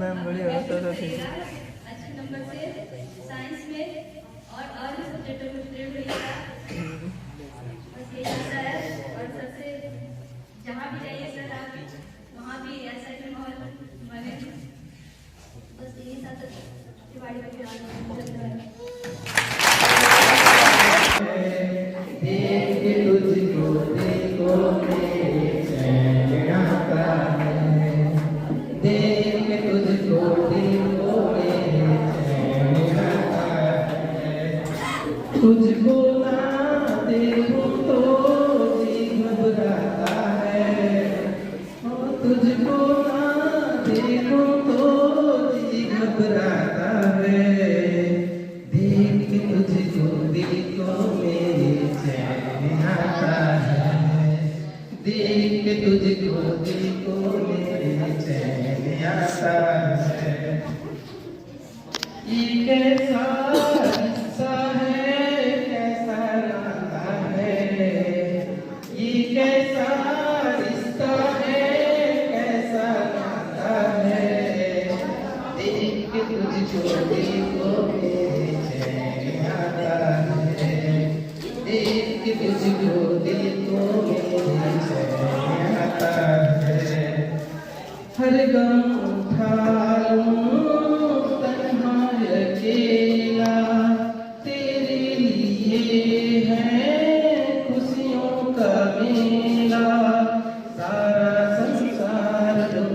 Ma'am बढ़िया बताता थे। अच्छे नंबर से साइंस में और भी सब्जेक्टों में ग्रेड मिलेगा। बस यही आता है। और सबसे जहाँ भी जाइए सर आप वहाँ भी ऐसा ही माहौल बने। बस यही सब दिवाली का प्लान है। तुझको ना देखूं तो जी घबराता है, तुझको ना देखूं तो जी घबराता है। देख के तुझको दिल को मेरे चैन आता है, देख के तुझको दिल को मेरे चैन आता है। ये कैसा किस्सा है, कैसा नाता है, ये कैसा रिश्ता है, कैसा नाता है। देख के तुझको दिल को मेरे चैन आता है, देख के तुझको दिल को मेरे चैन आता है। हर गम उठा लूं तन्हा अकेला, तेरे लिए है खुशियों का मेला। सारा संसार दूं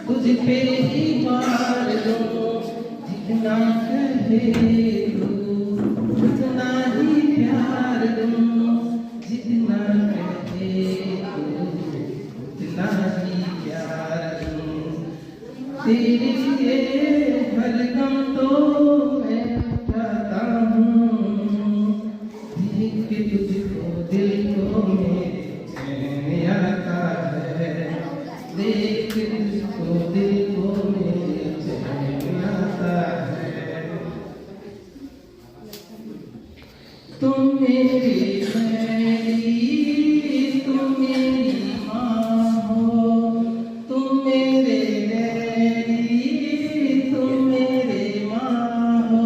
तुझ पे ही मार दूं, जितना कहे तू उतना ही प्यार दूं, जितना कहे तू उतना ही प्यार दूं। तेरे लिए हर गम तो मैं उठाता हूँ, देख के तुझको दिल को मेरे चैन आता है, देख के तुझको दिल को मेरे चैन आता है। तुम मेरी मेरी तुम मेरी माँ हो, तुम मेरे डैडी तुम मेरे माँ हो,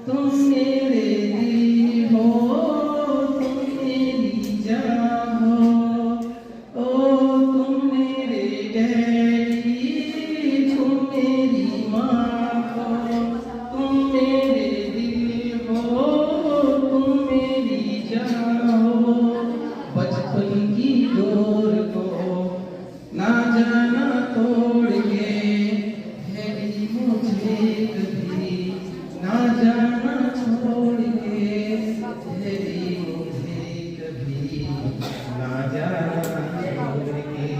तुम मेरे दिल हो, तुम मेरी जान हो। ओ तुम मेरे डैडी तुम मेरी माँ हो, तुम मेरे दिल हो, तुम मेरी जान हो। बचपन की डोर को ना जाना तोड़ के, मेरी मुझे कभी ना जाना छोड़ के, मेरी मुझे कभी ना जाना छोड़ के।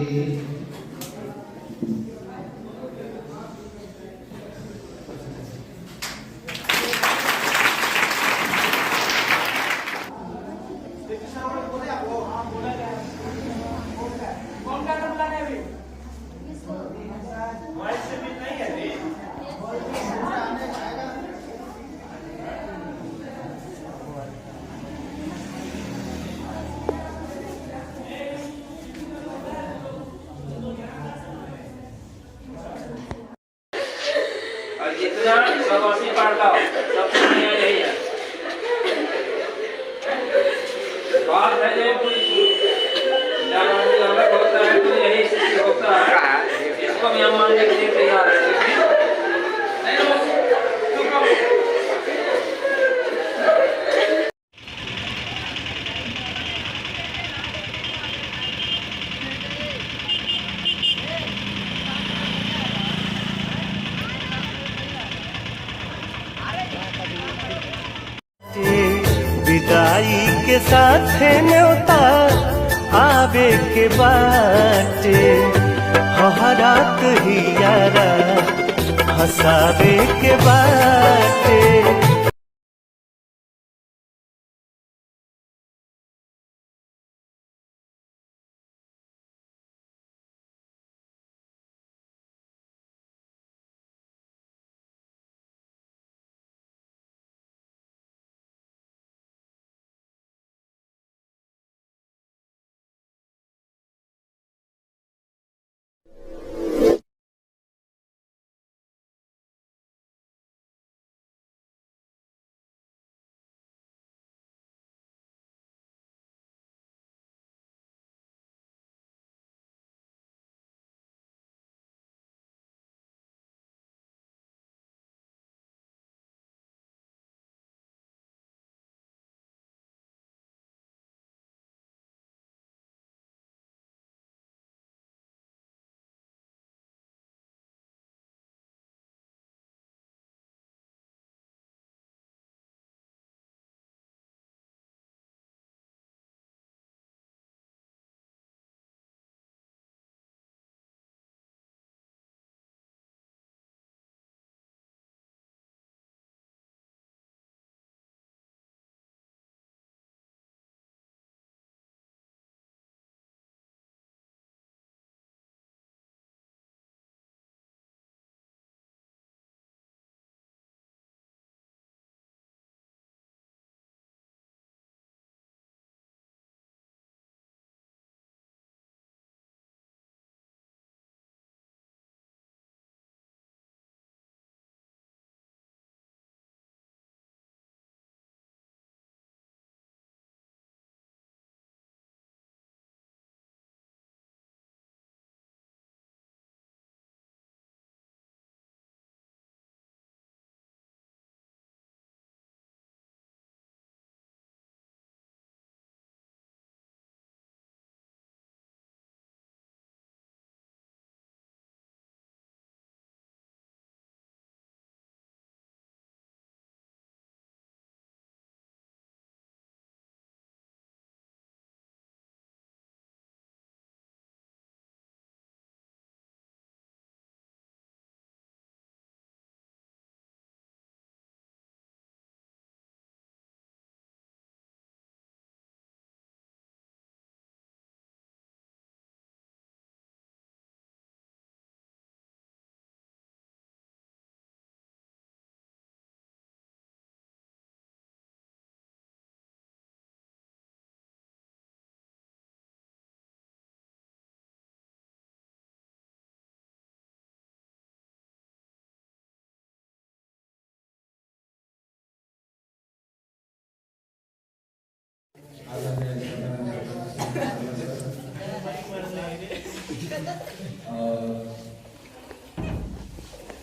और जितना सबसे पढ़ता हो सबसे बढ़िया यही है। बात है जो जब अलग होता है तो यही स्थिति होता है। इसको भी हम मानने के लिए तैयार हैं। विदाई के साथ न्योता आवे के बाटे, हरात ही यारा हंसावे के बाटे।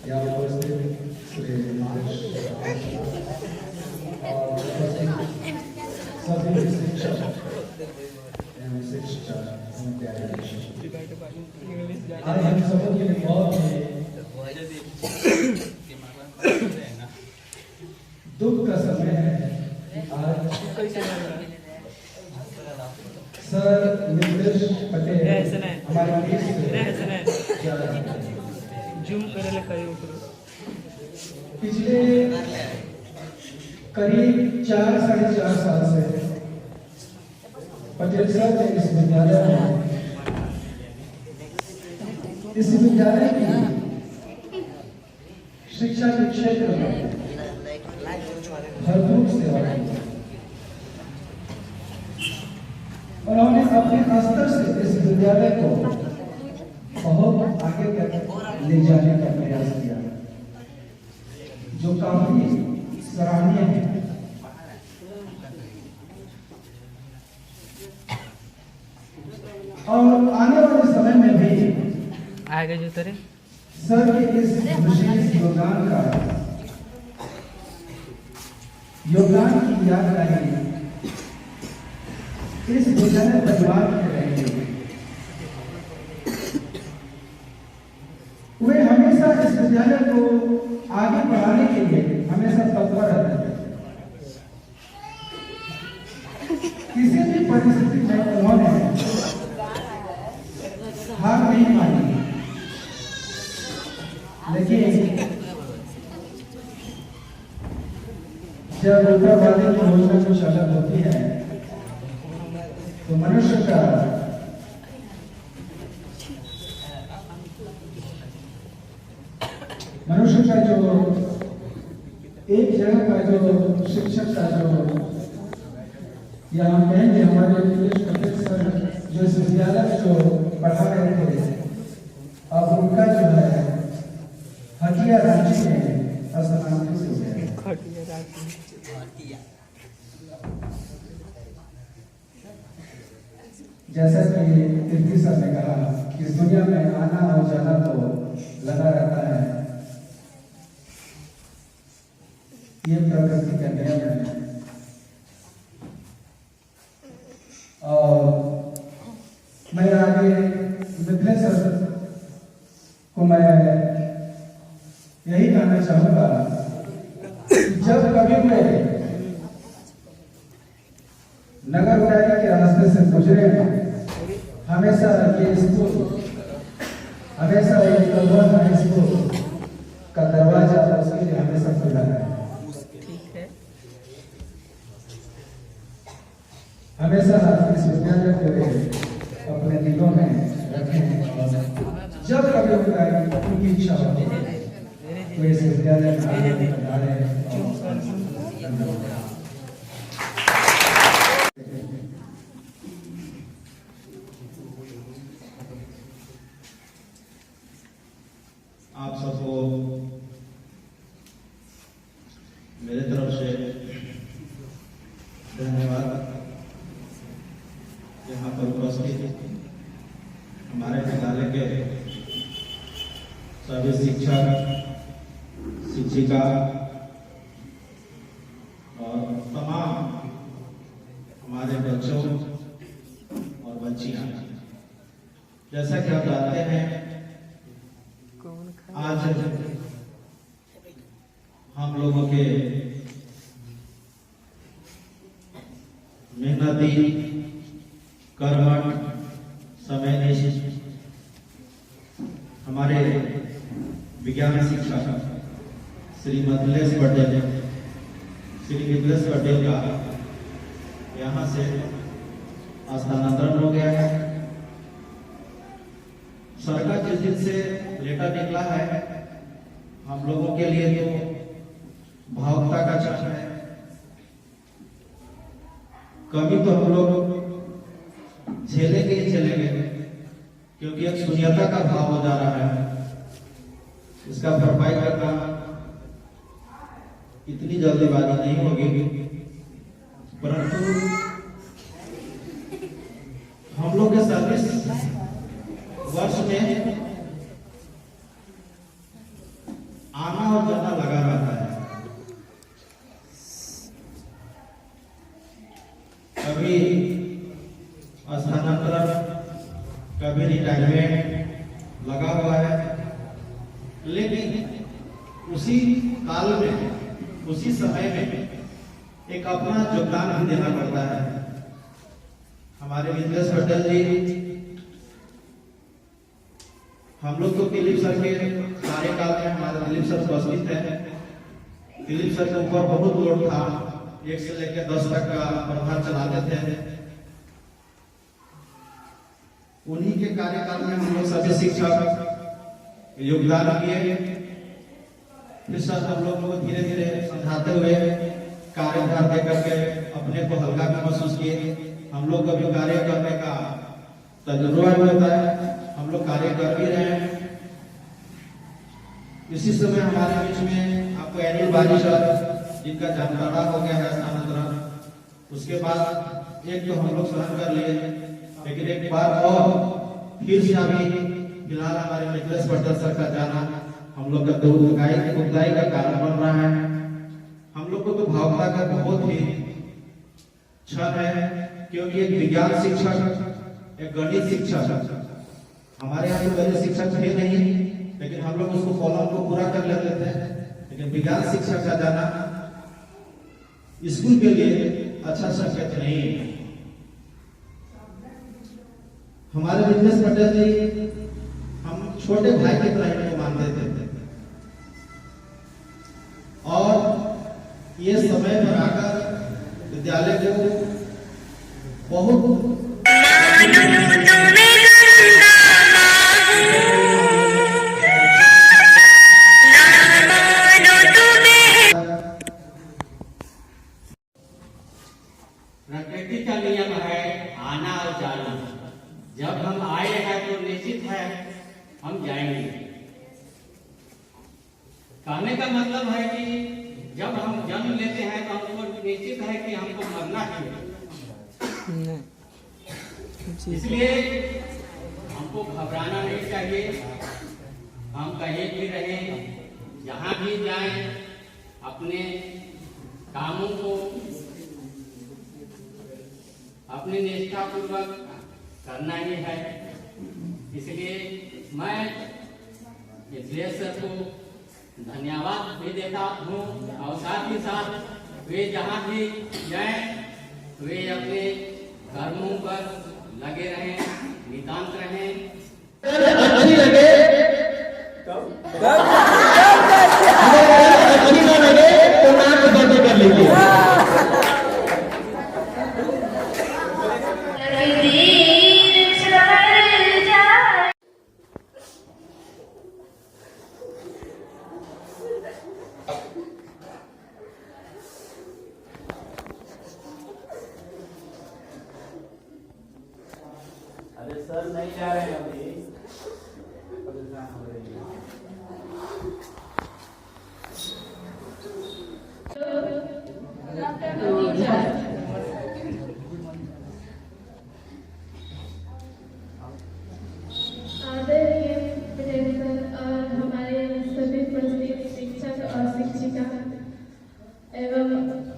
यहाँ उपस्थित श्री महाराज और उपस्थित सभी शिक्षक एवं शिक्षिका एवं प्यारे आज हम सबों के लिए बहुत ही दुख का समय है। आज सर नीतीश पटेल हमारे देश से जा रहे हैं। पिछले करीब 4-4.5 साल से पटेल सर ने इस विद्यालय की शिक्षा के क्षेत्र में भरपूर सेवा की और हमने अपने स्तर से इस विद्यालय को बहुत आगे तक ले जाने का प्रयास किया, जो काफी सराहनीय है। और आने वाले समय में भी आगे जो तेरे सर के इस विशेष योगदान की याद रहेगी, इस विद्यालय परिवार में रहेंगे। वे हमेशा इस विद्यालय को आगे बढ़ाने के लिए हमेशा तत्पर रहते हैं। किसी भी परिस्थिति में उन्होंने हार नहीं मानी, लेकिन जब उत्तरवादी की योजना कुछ अलग होती है तो मनुष्य का जो एक जगह का जो शिक्षक का जो या हम कहेंगे हमारे नीतीश पटेल सर जो इस विद्यालय में जो पढ़ा रहे थे, अब उनका जो है हटिया रांची में स्थानांतरित हो गया। जैसा कि कीर्ति सर ने कहा कि इस दुनिया में आना और जाना तो लगा रहता है, ये प्रकृति का नियम है। और मैं आगे मिथिलेश सर को मैं यही कहना चाहूंगा कि जब कभी मैं नगर उड़ारी के रास्ते से गुजरे हमेशा ये स्कूल हमेशा स्कूल का दरवाजा उसके लिए हमेशा खुला है। हमेशा इस विद्यालय को अपने दिलों में रखें और जब कभी उनकी इच्छा होती है तो इस विद्यालय में आप सबको मेरे तरफ से धन्यवाद। यहाँ पर उपस्थित हमारे विद्यालय के सभी शिक्षक शिक्षिका और तमाम हमारे बच्चों और बच्चियां, जैसा कि आप जानते हैं आज हम लोगों के मेहनती कर्मठ समयनिष्ठ हमारे विज्ञान शिक्षक श्री मिथिलेश पटेल का यहाँ से स्थानांतरण हो गया है। सरकार जिस दिन से लेटर निकला है, हम लोगों के लिए तो भावुकता का क्षण है। कभी तो हम लोग झेलेंगे ही झेलेंगे, क्योंकि एक शून्यता का भाव हो जा रहा है। इसका भरपाई करना इतनी जल्दीबाजी नहीं होगी, परंतु हम लोग के सर्विस वर्ष आना और जाना लगा रहता है। कभी स्थानांतरण, कभी रिटायरमेंट लगा हुआ है, लेकिन उसी काल में, उसी समय में एक अपना योगदान भी देना पड़ता है। हमारे मिथिलेश पटेल जी, हम लोग तो दिलीप सर के कार्यकाल में हमारे दिलीप सर उपस्थित है। दिलीप सर के ऊपर बहुत लोड था, 1 से लेकर 10 तक का प्रभार चलाते थे। उन्हीं के कार्यकाल में हम लोग सभी शिक्षक योगदान किए। फिर सर हम लोग को धीरे धीरे समझाते हुए कार्यभार दे करके अपने को हल्का भी महसूस किए। हम लोग कभी कार्य करने का तजुर्बा भी होता है, हम लोग कार्य कर भी रहे हैं। इसी समय हमारे बीच में आपको अनिल बाजी सर, जिनका जामताड़ा हो गया है स्थानांतरण, उसके बाद एक तो हम लोग सहन कर लिए, लेकिन एक बार और फिर से अभी फिलहाल हमारे मिथिलेश पटेल सर का जाना हम लोग का दुखदाई का कारण बन रहा है। हम लोग को तो भावुकता का बहुत ही क्षण है, क्योंकि एक विज्ञान शिक्षक, एक गणित शिक्षक, हमारे यहाँ तो पहले शिक्षक थे नहीं, लेकिन हम लोग उसको कॉलम को पूरा कर लेते थे। लेकिन विज्ञान शिक्षक का जाना स्कूल के लिए अच्छा संकेत नहीं है। हमारे मिथिलेश पटेल जी हम छोटे भाई की तरह इनको मानते थे, और ये समय पर आकर विद्यालय को बहुत प्रकृति का नियम है आना और जाना। जब हम आए हैं तो निश्चित है हम जाएंगे। कहने का मतलब है कि जब हम जन्म लेते हैं तो हमको निश्चित है कि हमको मरना है। इसलिए हमको घबराना नहीं चाहिए। हम कहीं भी रहें, जहाँ भी जाएं, अपने कामों को अपनी निष्ठा पूर्वक करना ही है। इसलिए मैं मिथिलेश सर को धन्यवाद भी देता हूँ, और साथ ही साथ वे जहाँ भी जाएं वे अपने कर्मों पर लगे रहें, नितांत रहें। अच्छी लगे अच्छी ना लगे तो नाक बंद कर लीजिए। अरे सर नहीं जा रहे हैं अभी। आदरणीय प्रिंसिपल और हमारे सभी उपस्थित शिक्षक और शिक्षिका एवं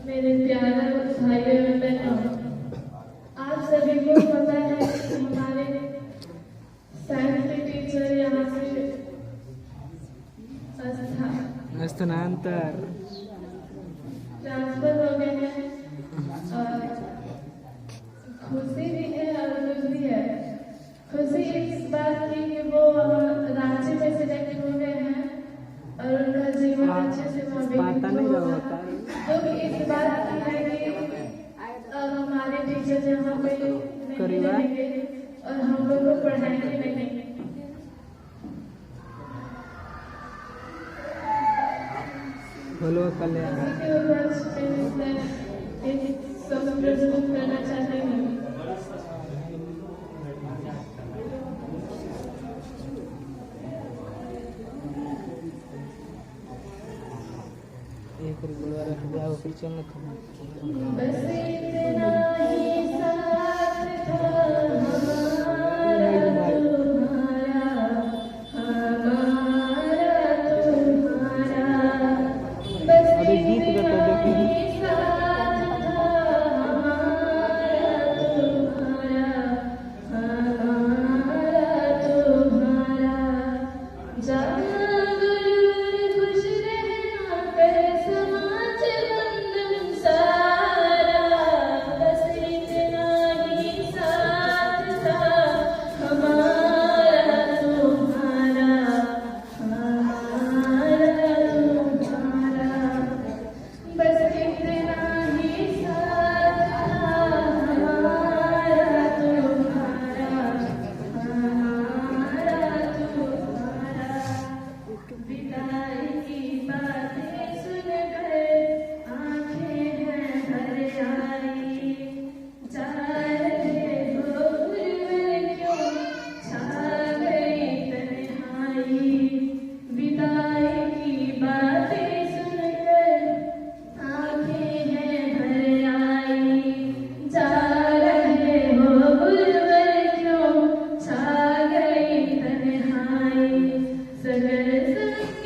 मेरे प्यारे भाइयों एवं बहनों, आप सभी को पता है कि हमारे साइंस के टीचर यहाँ से स्थानांतर ट्रांसफर हो गए हैं, और खुशी भी है और दुख भी है। खुशी इस बात की कि वो रांची में सिलेक्ट हो गए हैं और उनका जीवन अच्छे से व्यतीत होगा। दुख इस बात की है कि अब हमारे टीचर यहाँ पे नहीं रहेंगे और हम लोग को पढ़ाएंगे नहीं। बोलो कल्याण। इसके ऊपर मैं एक शब्द प्रस्तुत करना चाहती हूँ। एक गुरुवार रख दिया वो फिर चलना था। बस इतना ही साथ था हमारा तुम्हारा, हमारा तुम्हारा। जैसे